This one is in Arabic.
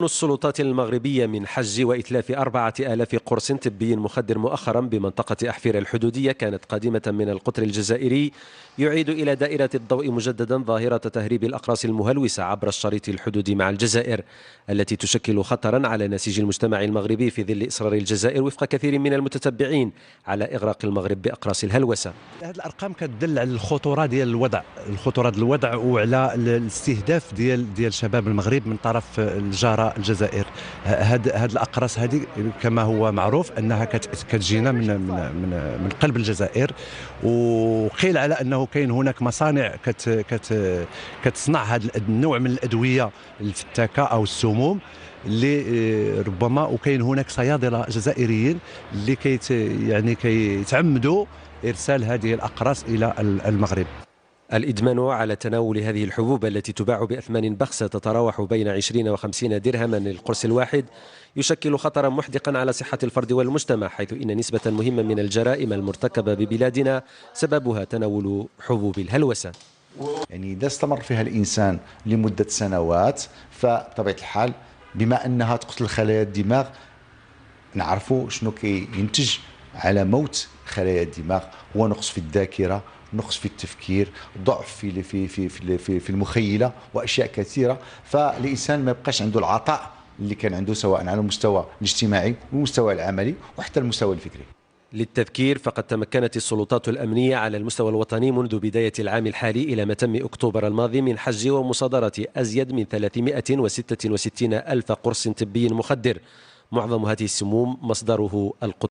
السلطات المغربية من حجز وإتلاف 4000 قرص طبي مخدر مؤخرا بمنطقة أحفير الحدودية كانت قادمة من القطر الجزائري يعيد إلى دائرة الضوء مجددا ظاهرة تهريب الأقراص المهلوسة عبر الشريط الحدودي مع الجزائر التي تشكل خطرا على نسيج المجتمع المغربي في ظل إصرار الجزائر وفق كثير من المتتبعين على إغراق المغرب بأقراص الهلوسة. هذه الارقام كتدل على الخطوره ديال الوضع وعلى الاستهداف ديال شباب المغرب من طرف الجاره الجزائر. هاد الاقراص هذه كما هو معروف انها كتجينا من قلب الجزائر، وقيل على انه كاين هناك مصانع كتصنع هذا النوع من الادويه الفتاكه او السموم اللي ربما وكاين هناك صيادله جزائريين اللي كيتعمدوا إرسال هذه الأقراص إلى المغرب. الإدمان على تناول هذه الحبوب التي تباع بأثمان بخسة تتراوح بين 20 و50 درهما للقرص الواحد يشكل خطرا محدقا على صحة الفرد والمجتمع، حيث إن نسبة مهمة من الجرائم المرتكبة ببلادنا سببها تناول حبوب الهلوسة. يعني إذا استمر فيها الإنسان لمدة سنوات فبطبيعة الحال بما أنها تقتل خلايا الدماغ نعرفوا شنو كينتج على موت خلايا الدماغ، هو نقص في الذاكره، نقص في التفكير، ضعف في المخيله واشياء كثيره. فالانسان ما يبقاش عنده العطاء اللي كان عنده سواء على المستوى الاجتماعي والمستوى العملي وحتى المستوى الفكري. للتذكير فقد تمكنت السلطات الأمنية على المستوى الوطني منذ بداية العام الحالي إلى متم أكتوبر الماضي من حجز ومصادرة أزيد من 366 ألف قرص طبي مخدر، معظم هذه السموم مصدره القطر.